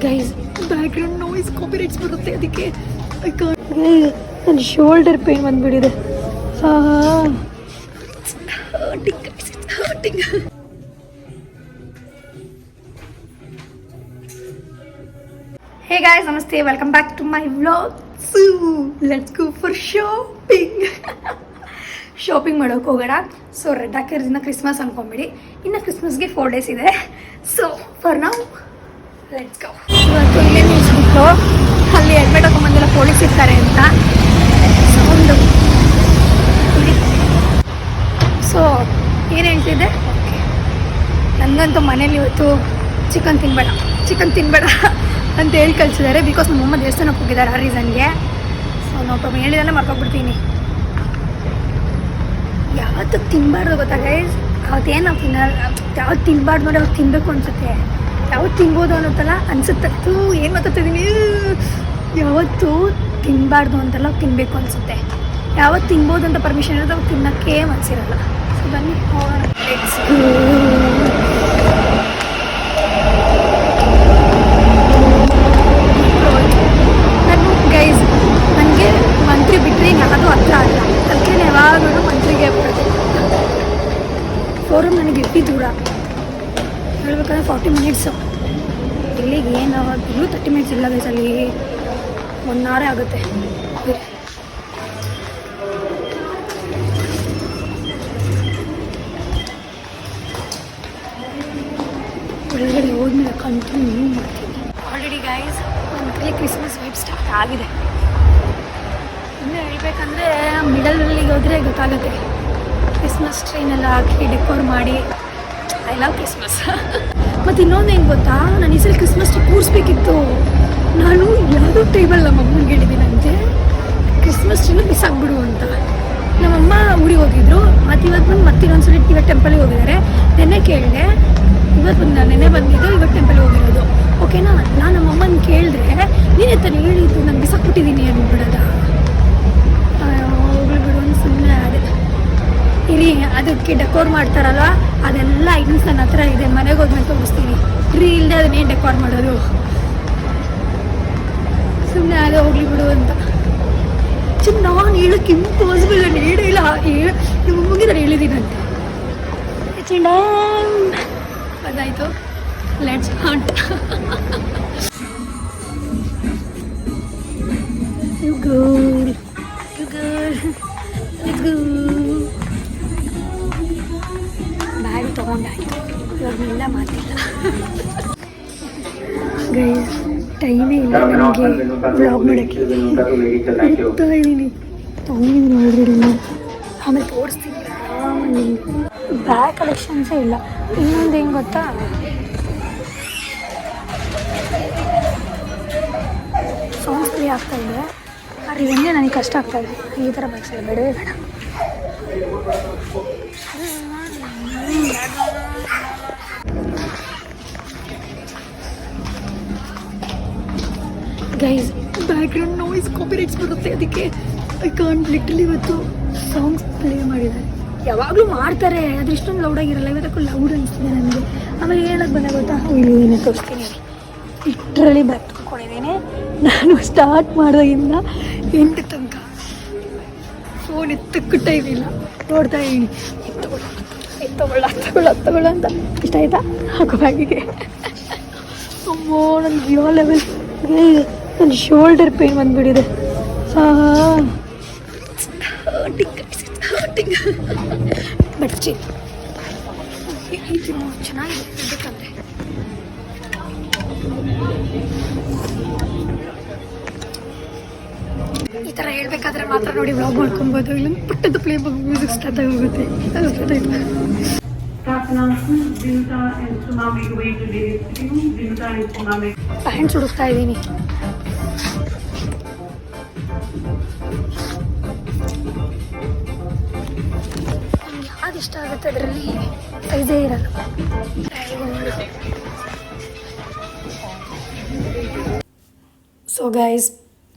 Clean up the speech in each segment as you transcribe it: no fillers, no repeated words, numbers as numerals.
Guys background noise copyrights ಬರುತ್ತೆ ಅದಕ್ಕೆ ನನ್ನ ಶೋಲ್ಡರ್ ಪೇನ್ ಬಂದ್ಬಿಟ್ಟಿದೆ. ಹೇ ಗಾಯ್ಸ್, ನಮಸ್ತೆ, welcome back to my vlog. Let's go for shopping ಮಾಡೋಕೆ ಹೋಗೋಣ. ಸೊ ರೆಡ್ ಹಾಕಿರೋದ್ರಿಂದ ಕ್ರಿಸ್ಮಸ್ ಅನ್ಕೊಂಬಿಡಿ. ಇನ್ನು ಕ್ರಿಸ್ಮಸ್ಗೆ 4 days ಇದೆ. ಸೊ ಫಾರ್ ನಾವು ಲೆಟ್ಸ್ ಗೋ. ಇವತ್ತು ಇಲ್ಲೇ ನಿಲ್ಸ್ಬಿಟ್ಟು ಅಲ್ಲಿ ಹೆಲ್ಮೆಟ್ ಹಾಕೊಂಬಂದೆಲ್ಲ ಪೊಲೀಸ್ ಇರ್ತಾರೆ ಅಂತ ಸೌಂಡು. ಸೊ ಏನು ಹೇಳ್ತಿದ್ದೆ, ನನಗಂತೂ ಮನೇಲಿ ಇವತ್ತು ಚಿಕನ್ ತಿನ್ಬೇಡ ಅಂತ ಹೇಳಿ ಕಳಿಸಿದ್ದಾರೆ. ಬಿಕಾಸ್ ನಮ್ಮಮ್ಮ ದೇವಸ್ಥಾನಕ್ಕೆ ಹೋಗಿದ್ದಾರೆ ಆ ರೀಸನ್ಗೆ. ಸೊ ನಾವು ಪ್ರಾಬ್ಲಮ್ ಹೇಳಿದೆಲ್ಲ ಮರ್ಕೊಬಿಡ್ತೀನಿ. ಯಾವತ್ತು ತಿನ್ನಬಾರ್ದು ಗೊತ್ತಾ ಗೈಸ್? ಅವತ್ತೇನು ನಾವು ಯಾವತ್ತು ತಿನ್ನಬಾರ್ದು ನೋಡಿ ಅವ್ರು ತಿನ್ನಬೇಕು ಅನಿಸುತ್ತೆ. ಯಾವತ್ತು ತಿನ್ಬೋದು ಅನ್ನೋತ್ತಲ್ಲ ಅನಿಸುತ್ತೆ. ಏನು ಮಾತಾಡ್ತಿದ್ದೀನಿ, ಯಾವತ್ತು ತಿನ್ನಬಾರ್ದು ಅಂತೆಲ್ಲ ತಿನ್ನಬೇಕು ಅನಿಸುತ್ತೆ. ಯಾವತ್ತು ತಿನ್ಬೋದು ಅಂತ ಪರ್ಮಿಷನ್ ಇರೋದು ಅವ್ರು ತಿನ್ನೋಕ್ಕೆ ಮನಸ್ಸಿರಲ್ಲ. ಸೊ ಬನ್ನಿ ಹೋಗೋಣ. ಗೈಸ್ ನನಗೆ ಮಂತ್ರಿ ಬಿಟ್ಟರೆ ಯಾವುದೂ ಹತ್ರ ಅಲ್ಲ. ಅದಕ್ಕೆ ಯಾವಾಗಲೂ ಮಂತ್ರಿಗೆ ಬರೋದು. ಫೋರಮ್ ನನಗೆ ಎಪ್ಪಿ ದೂರ ಹೇಳ್ಬೇಕಂದ್ರೆ 40 minutes. ಇಲ್ಲಿಗೆ ಏನು ಇಲ್ಲೂ 30 minutes ಇಲ್ಲ ಗೈಸ್. ಅಲ್ಲಿ 1 hour ಆಗುತ್ತೆ. ಒಳಗಡೆ ಹೋದ್ಮೇಲೆ ಕಂಟಿನ್ಯೂ ಮಾಡ್ತೀನಿ. ಆಲ್ರೆಡಿ ಗೈಸ್ ನನ್ನ ಕೈ ಕ್ರಿಸ್ಮಸ್ ವೈಬ್ ಸ್ಟಾರ್ಟ್ ಆಗಿದೆ. ಇನ್ನೂ ಹೇಳ್ಬೇಕಂದ್ರೆ ಮಿಡಲಲ್ಲಿಗೆ ಹೋದರೆ ಗೊತ್ತಾಗುತ್ತೆ. ಕ್ರಿಸ್ಮಸ್ ಟ್ರೈನೆಲ್ಲ ಹಾಕಿ ಡೆಕೋರ್ ಮಾಡಿ. I love Christmas. ಮತ್ತು ಇನ್ನೊಂದು ಏನು ಗೊತ್ತಾ, ನಾನು ಈ ಸಲ ಕ್ರಿಸ್ಮಸ್ ಟ್ರೀ ಕೂರಿಸ್ಬೇಕಿತ್ತು. ನಾನು ಯಾವುದೋ ಟೈಮಲ್ಲಿ ನಮ್ಮಮ್ಮನಿಗೆ ಹೇಳಿದ್ದೀನಂತೆ ಕ್ರಿಸ್ಮಸ್ ಟ್ರೀನ ಮಿಸ್ ಆಗಿಬಿಡು ಅಂತ. ನಮ್ಮಮ್ಮ ಊರಿಗೆ ಹೋಗಿದ್ರು. ಮತ್ತು ಇವತ್ತು ಬಂದು ಇನ್ನೊಂದ್ಸಲ ಇವತ್ತು ಟೆಂಪಲ್ಗೆ ಹೋಗಿದ್ದಾರೆ. ನೆನ್ನೆ ಕೇಳಿದೆ, ನೆನ್ನೆ ಬಂದಿದ್ದು, ಇವತ್ತು ಟೆಂಪಲ್ಗೆ ಹೋಗಿರೋದು. ಓಕೆನಾ? ನಾನು ನಮ್ಮಮ್ಮನ ಕೇಳಿದ್ರೆ ನೀನೇ ತಾನು ಹೇಳಿದ್ದು ನಾನು ಬಿಸಾಕ್ಬಿಟ್ಟಿದ್ದೀನಿ ಅಂದ್ಬಿಡೋದ. ಹೋಗ್ಲಿ ಬಿಡು ಅಂತ ಸುಮ್ಮನೆ ಅದೇ ಇರಿ. ಅದಕ್ಕೆ ಡೆಕೋರ್ ಮಾಡ್ತಾರಲ್ವ, ಅದೆಲ್ಲ ಐಟಮ್ಸ್ ನನ್ನ ಹತ್ರ ಇದೆ. ಮನೆಗೆ ಹೋದ್ಮೇಲೆ ತೋರಿಸ್ತೀನಿ. ಟ್ರೀ ಇಲ್ಲದೆ ಅದನ್ನೇನು ಡೆಕೋರ್ ಮಾಡೋದು, ಸುಮ್ಮನೆ ಅದೇ ಹೋಗ್ಲಿ ಬಿಡು ಅಂತ. ನಾನು ಹೇಳೋಕ್ಕೆ ಇಂಪಾಸಿಬಲ್. ನಾನು ಹೇಳಿಲ್ಲ, ನಿಮ್ಮ ಮಮ್ಮಿಗೆ ನಾನು ಹೇಳಿದ್ದೀನಂತೆ. ಅದಾಯಿತು. Let's hunt. ಬ್ಯಾಗ್ ತೊಗೊಂಡಾಯ್ತು. ಇವಾಗೆಲ್ಲ ಮಾತಿಲ್ಲ ಗೈಸ್. ಟೈಮೇ ಇಲ್ಲ ನನಗೆ ವ್ಲಾಗ್ ಮಾಡೋಕ್ಕೆ. ಹೋಗ್ತಾ ಇದ್ದೀನಿ, ತೊಗೊಂಡಿದ್ದೀನಿ ಆಲ್ರೆಡಿ. ಆಮೇಲೆ ತೋರಿಸ್ತೀನಿ. ಬ್ಯಾಗ್ ಕಲೆಕ್ಷನ್ಸೇ ಇಲ್ಲ. ಇನ್ನೊಂದು ಏನು ಗೊತ್ತಾ, ಸಾಂಗ್ಸ್ ಪ್ಲೇ ಆಗ್ತಾಯಿದೆ. ಆದರೆ ಇವನ್ನೇ ನನಗೆ ಕಷ್ಟ ಆಗ್ತಾಯಿದೆ. ಈ ಥರ ಬ್ಯಾಗ್ಸ್ ಎಲ್ಲ ಬೇಡವೇ ಬೇಡ. ಗೈಸ್ ಬ್ಯಾಕ್ಗ್ರೌಂಡ್ ನಾಯ್ಸ್ ಕಾಪಿರೈಟ್ಸ್ ಬರುತ್ತೆ ಅದಕ್ಕೆ ಐ ಕಾಂಟ್ ಲಿಟ್ರಲಿ. ಇವತ್ತು ಸಾಂಗ್ಸ್ ಪ್ಲೇ ಮಾಡಿದ್ದಾರೆ. ಯಾವಾಗಲೂ ಮಾಡ್ತಾರೆ, ಆದರೆ ಇಷ್ಟೊಂದು ಲೌಡಾಗಿರಲ್ಲ. ಇವತ್ತಕ್ಕೂ ಲೌಡ್ ಅನಿಸ್ತಿದೆ ನನಗೆ. ಆಮೇಲೆ ಹೇಳೋಕ್ಕೆ ಬಂದ ಗೊತ್ತಾ, ಇಲ್ಲಿ ತೋರಿಸ್ತೀನಿ. ಲಿಟ್ರಲಿ ಬ್ಯಾಗ್ ತೊಗೊಂಡಿದ್ದೀನಿ. ನಾನು ಸ್ಟಾರ್ಟ್ ಮಾಡೋದ್ರಿಂದ 8 ತನಕ ಫೋನ್ ಎತ್ತಕ್ಕೂ ಟೈಮ್ ಇಲ್ಲ. ನೋಡ್ತಾ ಇದ್ದೀನಿ, ಎತ್ತಗೊಳ್ಳ ಅಂತ. ಇಷ್ಟ ಆಯ್ತಾ? ಹಾಕೋ ಬ್ಯಾಗಿಗೆ. ಅಮ್ಮೋ, ನನಗೆ ಯಾವ ಲೆವೆಲ್. ನನ್ನ ಶೋಲ್ಡರ್ ಪೇನ್ ಬಂದ್ಬಿಟ್ಟಿದೆ. ಬಟ್ ಚೆನ್ನಾಗಿದೆ ಬೇಕಂದ್ರೆ. ಈ ಥರ ಹೇಳ್ಬೇಕಾದ್ರೆ ಮಾತ್ರ ನೋಡಿ ವ್ಲಾಗ್ ಮಾಡ್ಕೊಬೋದು. ಇಲ್ಲ ಪುಟ್ಟದ್ದು ಪ್ಲೇ ಮ್ಯೂಸಿಕ್ ಸ್ಟಾರ್ಟ್ ಆಗೋಗುತ್ತೆ. ಪ್ಯಾಂಟ್ ಹುಡುಕ್ತಾ ಇದ್ದೀನಿ. ಯಾವ್ದು ಇಷ್ಟ ಆಗುತ್ತೆ ಅದರಲ್ಲಿ ಸೈಜೇ ಇರಲ್ಲ. ಸೊ ಗೈಸ್,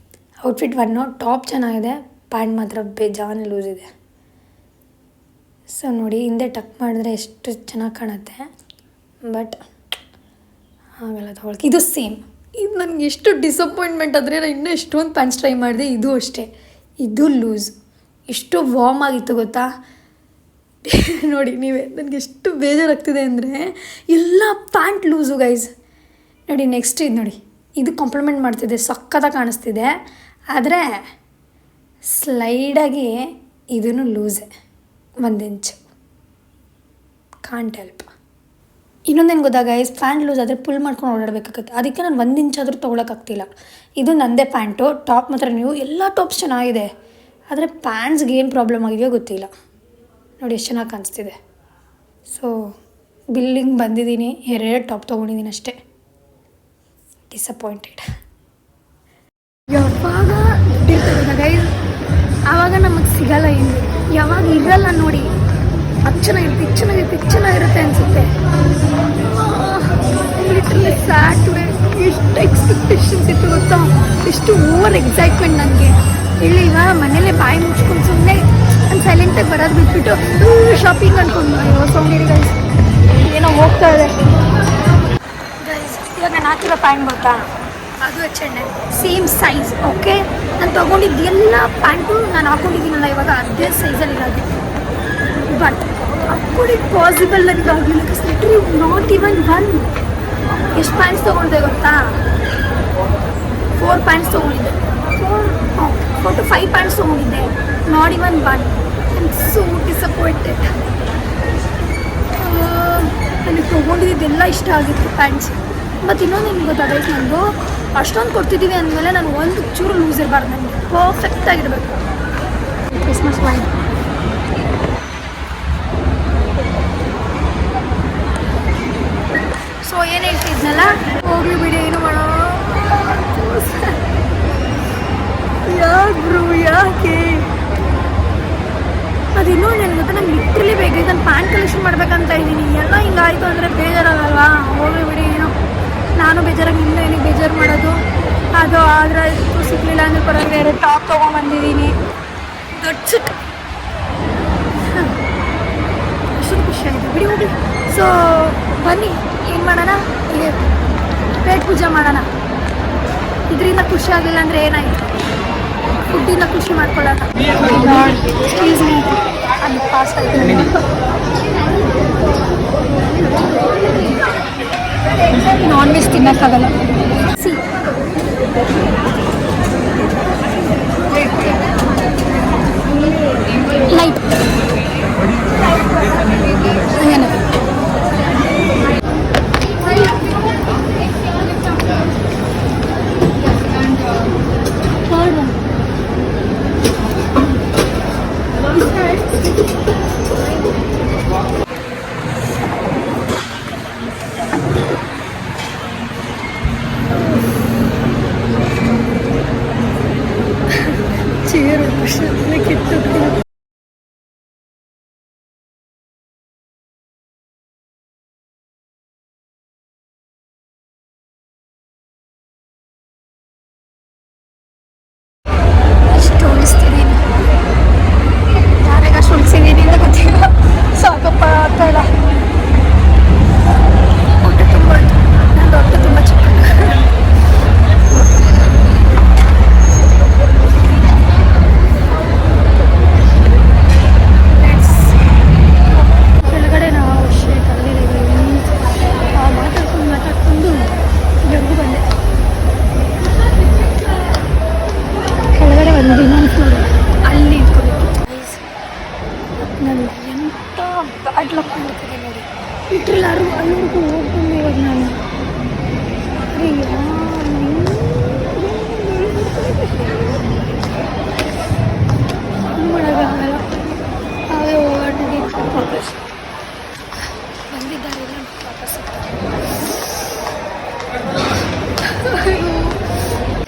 ಔಟ್ಫಿಟ್ ಟಾಪ್ ಚೆನ್ನಾಗಿದೆ, ಪ್ಯಾಂಟ್ ಮಾತ್ರ ಬೇಜಾನ್ ಲೂಸ್ ಇದೆ. ಸೊ ನೋಡಿ, ಹಿಂದೆ ಟಕ್ ಮಾಡಿದ್ರೆ ಎಷ್ಟು ಚೆನ್ನಾಗಿ ಕಾಣುತ್ತೆ. ಬಟ್ ಹಾಗೆಲ್ಲ ತೊಗೊಳಕ್ಕೆ ಇದು ಸೇಮ್ ಇದು ನನಗೆ ಎಷ್ಟು ಡಿಸಪಾಯಿಂಟ್ಮೆಂಟ್ ಆದರೆ ನಾನು ಇನ್ನೂ ಎಷ್ಟೊಂದು ಪ್ಯಾಂಟ್ಸ್ ಟ್ರೈ ಮಾಡಿದೆ. ಇದು ಅಷ್ಟೇ, ಇದು ಲೂಸ್. ಎಷ್ಟು ವಾರ್ಮ್ ಆಗಿತ್ತು ಗೊತ್ತಾ ನೋಡಿ ನೀವೇ. ನನಗೆ ಎಷ್ಟು ಬೇಜಾರಾಗ್ತಿದೆ ಅಂದರೆ ಎಲ್ಲ ಪ್ಯಾಂಟ್ ಲೂಸು ಗೈಸ್. ನೋಡಿ ನೆಕ್ಸ್ಟ್ ಇದು ನೋಡಿ, ಇದು ಕಾಂಪ್ಲಿಮೆಂಟ್ ಮಾಡ್ತಿದೆ, ಸಕ್ಕತ್ತಾಗಿ ಕಾಣಿಸ್ತಿದೆ. ಆದರೆ ಸ್ಲೈಡಾಗಿ ಇದೂ ಲೂಸೇ, 1 ಇಂಚು. Can't help. ಇನ್ನೊಂದೇನು ಗೊತ್ತಾ ಗೈಸ್, ಪ್ಯಾಂಟ್ ಲೂಸ್ ಆದರೆ ಪುಲ್ ಮಾಡ್ಕೊಂಡು ಓಡಾಡಬೇಕಾಗತ್ತೆ. ಅದಕ್ಕೆ ನಾನು 1 ಇಂಚ್ ಆದರೂ ತೊಗೊಳಕ್ಕಾಗ್ತಿಲ್ಲ. ಇದು ನನ್ನದೇ ಪ್ಯಾಂಟು. ಟಾಪ್ ಮಾತ್ರ ನೀವು ಎಲ್ಲ ಟಾಪ್ಸ್ ಚೆನ್ನಾಗಿದೆ, ಆದರೆ ಪ್ಯಾಂಟ್ಸ್ಗೆ ಏನು ಪ್ರಾಬ್ಲಮ್ ಆಗಿದೆಯೋ ಗೊತ್ತಿಲ್ಲ. ನೋಡಿ ಎಷ್ಟು ಚೆನ್ನಾಗಿ ಕಾಣಿಸ್ತಿದೆ. ಸೊ ಬಿಲ್ಲಿಂಗ್ ಬಂದಿದ್ದೀನಿ, 2 ಟಾಪ್ ತೊಗೊಂಡಿದ್ದೀನಿ ಅಷ್ಟೇ. ಡಿಸಪಾಯಿಂಟೆಡ್. ಯಾವಾಗ ದುಡ್ಡಿರ್ತದೆ ಗೈಸ್ ಆವಾಗ ನಮಗೆ ಸಿಗಲ್ಲ. ಏನು ಯಾವಾಗ ಇರಲ್ಲ ನೋಡಿ, ಅದು ಚೆನ್ನಾಗಿರುತ್ತೆ ಅನಿಸುತ್ತೆ. Literally sad today. ಎಷ್ಟು ಎಕ್ಸ್ಪೆಕ್ಟೇಷನ್ಸ್ ಇತ್ತು ಗೊತ್ತಾ, ಎಷ್ಟು ಓವರ್ ಎಕ್ಸೈಟ್ಮೆಂಟ್ ನನಗೆ. ಇಲ್ಲಿ ಈಗ ಮನೇಲೆ ಬಾಯಿ ಮುಚ್ಕೊಂಡು ಸುಮ್ಮನೆ ನಾನು ಸೈಲೆಂಟಾಗಿ ಬರೋದು ಬಿಟ್ಬಿಟ್ಟು ಶಾಪಿಂಗ್ ಅಂದ್ಕೊಂಡು ಸೌಂಡಿರಿ ಗೈಸ್ ಏನೋ ಹೋಗ್ತಾ ಇದೆ ಗೈಸ್. ಇವಾಗ ನಾನು ಹಾಕಿರೋ ಪ್ಯಾಂಟ್ ಗೊತ್ತಾ, ಅದು H&M ಸೇಮ್ ಸೈಜ್. ಓಕೆ, ನಾನು ತೊಗೊಂಡಿದ್ದು ಎಲ್ಲ ಪ್ಯಾಂಟು ನಾನು ಹಾಕೊಂಡಿದ್ದೀನಲ್ಲ ಇವಾಗ ಅದೇ ಸೈಜಲ್ಲಿ ಇರೋದು. ಬಟ್ ಹಾಕೊಂಡಿದ್ದು ಪಾಸಿಬಲ್ ನನಗಾಗಲಿಲ್ಲ. Literally not even 1. ಎಷ್ಟು ಪ್ಯಾಂಟ್ಸ್ ತೊಗೊಂಡಿದ್ದೆ ಗೊತ್ತಾ, 4 ಪ್ಯಾಂಟ್ಸ್ ತೊಗೊಂಡಿದ್ದೆ. 4 to 5 ಪ್ಯಾಂಟ್ಸ್ ತೊಗೊಂಡಿದ್ದೆ, not even 1. I am so disappointed. ನನಗೆ ತೊಗೊಂಡಿದ್ದೆಲ್ಲ ಇಷ್ಟ ಆಗಿತ್ತು ಪ್ಯಾಂಟ್ಸ್. ಮತ್ತು ಇನ್ನೊಂದು ನಿಮ್ಗೆ ಗೊತ್ತಾಗೈತೆ, ನನಗೂ ಅಷ್ಟೊಂದು ಕೊಡ್ತಿದ್ದೀವಿ ಅಂದಮೇಲೆ ನಾನು ಒಂದು ಚೂರು ಲೂಸ್ ಇರಬಾರ್ದು, ನನಗೆ ಪರ್ಫೆಕ್ಟಾಗಿರಬೇಕು. Christmas wine. ಸೊ ಏನು ಹೇಳ್ತಿದ್ನಲ್ಲ, ಹೋಗ್ಲಿ ಬಿಡಿ, ಏನು ಮಾಡೋ. ಯಾಕೆ ಅದಿನ್ನೂ ನನಗೆ ಗೊತ್ತಾ, ನಂಗೆ ಲಿಟ್ರಲಿ ಬೇಕು. ನಾನು ಪ್ಯಾಂಟ್ ಕಲೆಕ್ಷನ್ ಮಾಡ್ಬೇಕಂತ ಇದ್ದೀನಿ. ಎಲ್ಲ ಹಿಂಗಾಯಿತು ಅಂದರೆ ಬೇಜಾರಾಗಲ್ವಾ. ಹೋಗ್ಲಿ ಬಿಡಿ, ಏನೋ ನಾನು ಬೇಜಾರಾಗಿ ಇನ್ನೂ ಏನಿಗೆ ಬೇಜಾರು ಮಾಡೋದು. ಅದು ಆದರೆ ಸಿಗಲಿಲ್ಲ ಅಂದರೆ ಪರವಾಗಿಲ್ಲ, 2 ಟಾಪ್ ತೊಗೊಂಬಂದಿದ್ದೀನಿ. That's it. ಅಷ್ಟೊಂದು ಖುಷಿಯಾಗಿದೆ ಬಿಡಿ, ಹೋಗಿ. ಸೊ ಬನ್ನಿ ಏನು ಮಾಡೋಣ, ಇಲ್ಲಿ ಪೇಟ್ ಪೂಜೆ ಮಾಡೋಣ. ಇದರಿಂದ ಖುಷಿ ಆಗಲಿಲ್ಲ ಅಂದರೆ ಏನಾಯಿತು, ಫುಡ್ಡಿಂದ ಖುಷಿ ಮಾಡ್ಕೊಳ್ಳೋಣ. ಎಕ್ಸ್ಕ್ಯೂಸ್ ಮೀ, ಅದು ಫಾಸ್ಟ್ ಆಯ್ತು. ನಾನ್ ವೆಜ್ ತಿನ್ನೋಕ್ಕಾಗಲ್ಲ. ಸಿ ಲೈಟ್ ಏನು ಚೇರು ಕಿತ್ತು. ಅಷ್ಟು ಉಳಿಸ್ತಿದ್ದೀನಿ, ಯಾರಿಗ ಅಷ್ಟು ಉಳಿಸಿದ್ದೀನಿ ಅಂತ ಗೊತ್ತಿಲ್ಲ. ಸಾಕಪ್ಪ ಆಗ್ತಾಯಿಲ್ಲ. ಹೊಟ್ಟೆ ತುಂಬ, ನಂದು ಹೊಟ್ಟೆ ತುಂಬ ಚಿಕ್ಕ. ಕೆಳಗಡೆ ನಾವು ಮಾತಾಡ್ಕೊಂಡು ಬೆಂಗು ಬಂದೆ. ಕೆಳಗಡೆ ಬಂದು ಇನ್ನೊಂದು ಫ್ಲೋರ್ ಅಲ್ಲಿ ಇಟ್ಕೋಬೇಕು. ನಾನು ಎಂಥ ಬ್ಯಾಡ್ ಲಕ್ ಮಾಡ್ತಿದ್ದೆ ನೋಡಿ. ಲಿಟ್ರಲಿ ಅಲ್ಲಿವರೆಗೂ ಹೋಗ್ಬಂದು ಇವಾಗ ನಾನು ಮಾಡೋಕ್ಕಾಗಲ್ಲ. ಅವೇ ಓಡಾಡಿ ವಾಪಸ್ ಬಂದಿದ್ದಾರೆ, ವಾಪಸ್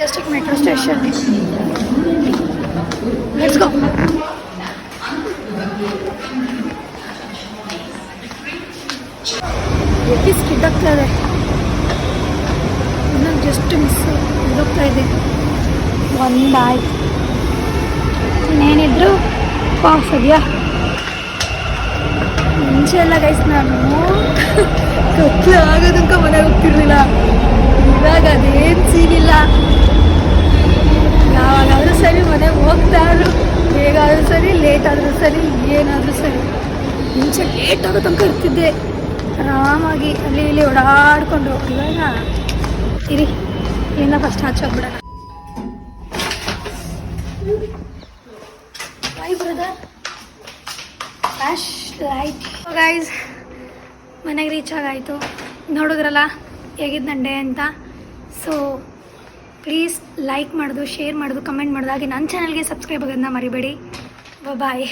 just metro station. Let's go. Skid ಆಗ್ತಾ ಇದೆ, ಇನ್ನೊಂದು ಜಸ್ಟ್ ಮಿಸ್ ಹೋಗ್ತಾ ಇದೆ. ಒಂದಾಯ್ತು, ಇನ್ನೇನಿದ್ರು ಪಾಸ್ ಅದೆಯಾ. ಮುಂಚೆ ಎಲ್ಲ ಗೈಸ್ ನಾನು ಕತ್ಲೆ ಆಗೋದಕ್ಕೆ ಮನೆಗೆ ಹೋಗ್ತಿರ್ಲಿಲ್ಲ. ಇವಾಗ ಅದೇನು ಬೇಗ ಆದರೂ ಸರಿ ಲೇಟ್ ಆದರೂ ಸರಿ ಏನಾದರೂ ಸರಿ. ಮುಂಚೆ ಲೇಟ್ ಆಗೋ ತನಕ ಇರ್ತಿದ್ದೆ ಆರಾಮಾಗಿ ಅಲ್ಲಿ ಇಲ್ಲಿ ಓಡಾಡಿಕೊಂಡು. ಇವಾಗ ಇರಿ ಇಲ್ಲಿಂದ ಫಸ್ಟ್ ಹಚ್ಚೋಗ್ಬಿಡೋಣ. Bye brother flash light. Guys ಮನೆಗೆ ರೀಚ್ ಆಗಾಯಿತು. ನೋಡಿದ್ರಲ್ಲ ಹೇಗಿದ್ದು ನನ್ನ ಡೇ ಅಂತ. ಸೊ ಪ್ಲೀಸ್ ಲೈಕ್ ಮಾಡೋದು, ಶೇರ್ ಮಾಡೋದು, ಕಮೆಂಟ್ ಮಾಡೋದು, ಹಾಗೆ ನನ್ನ ಚಾನಲ್ಗೆ ಸಬ್ಸ್ಕ್ರೈಬ್ ಆಗೋದನ್ನ ಮರಿಬೇಡಿ. ಬಾಯ್.